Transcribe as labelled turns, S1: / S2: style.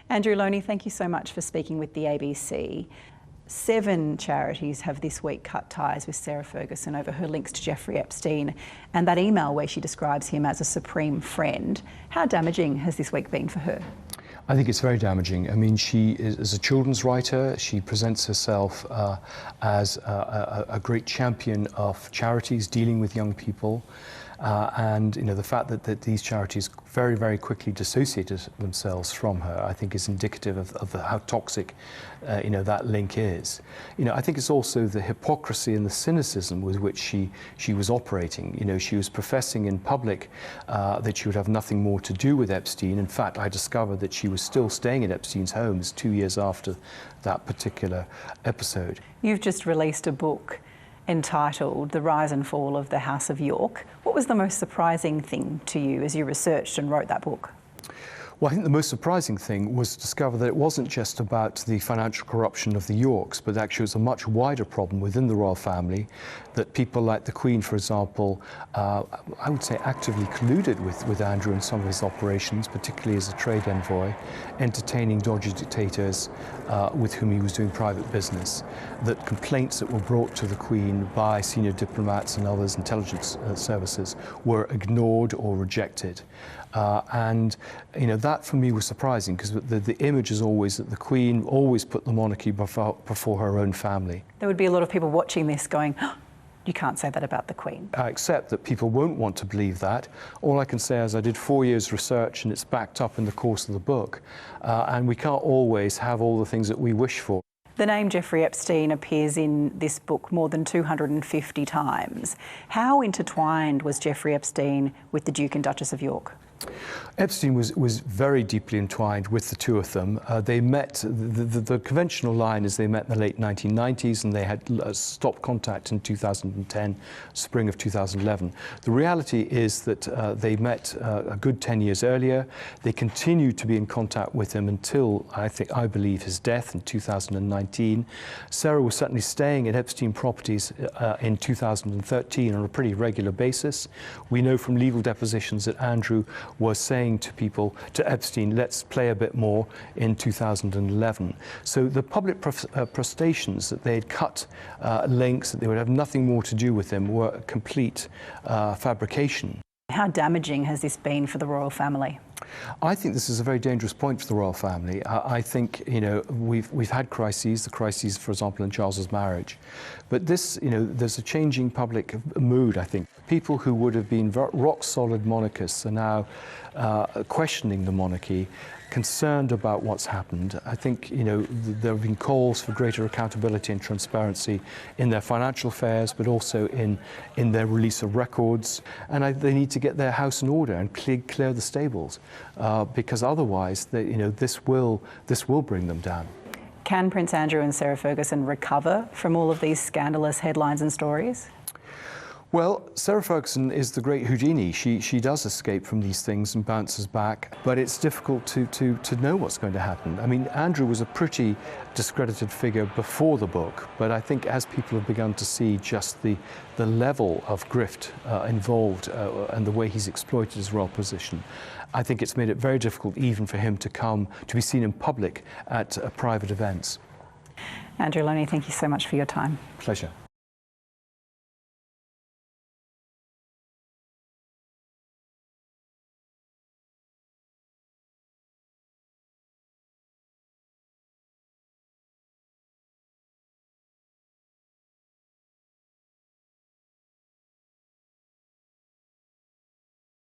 S1: Andrew Lownie, thank you so much for speaking with the ABC. 7 charities have this week cut ties with Sarah Ferguson over her links to Jeffrey Epstein and that email where she describes him as a supreme friend. How damaging has this week been for her?
S2: I think it's very damaging. I mean, she is a children's writer. She presents herself as a great champion of charities dealing with young people. And you know, the fact that these charities very, very quickly dissociated themselves from her, I think is indicative of how toxic you know, that link is. You know, I think it's also the hypocrisy and the cynicism with which she was operating. You know, she was professing in public that she would have nothing more to do with Epstein. In fact, I discovered that she was still staying at Epstein's homes 2 years after that particular episode. You've
S1: just released a book entitled The Rise and Fall of the House of York. What was the most surprising thing to you as you researched and wrote that book?
S2: Well, I think the most surprising thing was to discover that it wasn't just about the financial corruption of the Yorks, but actually it was a much wider problem within the royal family, that people like the Queen, for example, I would say actively colluded with Andrew in some of his operations, particularly as a trade envoy, entertaining dodgy dictators with whom he was doing private business, that complaints that were brought to the Queen by senior diplomats and others, intelligence services, were ignored or rejected. And you know, that for me was surprising, because the image is always that the Queen always put the monarchy before her own family.
S1: There would be a lot of people watching this going, oh, you can't say that about the Queen.
S2: I accept that people won't want to believe that. All I can say is I did 4 years research, and it's backed up in the course of the book. And we can't always have all the things that we wish for.
S1: The name Jeffrey Epstein appears in this book more than 250 times. How intertwined was Jeffrey Epstein with the Duke and Duchess of York?
S2: Epstein was very deeply entwined with the two of them. They met, the conventional line is they met in the late 1990s, and they had stopped contact in 2010, spring of 2011. The reality is that they met a good 10 years earlier. They continued to be in contact with him until, I believe, his death in 2019. Sarah was certainly staying at Epstein properties in 2013 on a pretty regular basis. We know from legal depositions that Andrew was saying to people, to Epstein, let's play a bit more in 2011. So the public protestations that they had cut links, that they would have nothing more to do with him, were a complete fabrication.
S1: How damaging has this been for the royal family?
S2: I think this is a very dangerous point for the royal family. I think, you know, we've had crises, the crises, for example, in Charles's marriage. But this, you know, there's a changing public mood, I think. People who would have been rock-solid monarchists are now questioning the monarchy, concerned about what's happened. I think, you know, there have been calls for greater accountability and transparency in their financial affairs, but also in their release of records. And they need to get their house in order and clear the stables, because otherwise, you know, this will bring them down.
S1: Can Prince Andrew and Sarah Ferguson recover from all of these scandalous headlines and stories?
S2: Well, Sarah Ferguson is the great Houdini. She does escape from these things and bounces back, but it's difficult to know what's going to happen. I mean, Andrew was a pretty discredited figure before the book, but I think as people have begun to see just the level of grift involved and the way he's exploited his royal position, I think it's made it very difficult even for him to be seen in public at private events.
S1: Andrew Lownie, thank you so much for your time.
S2: Pleasure.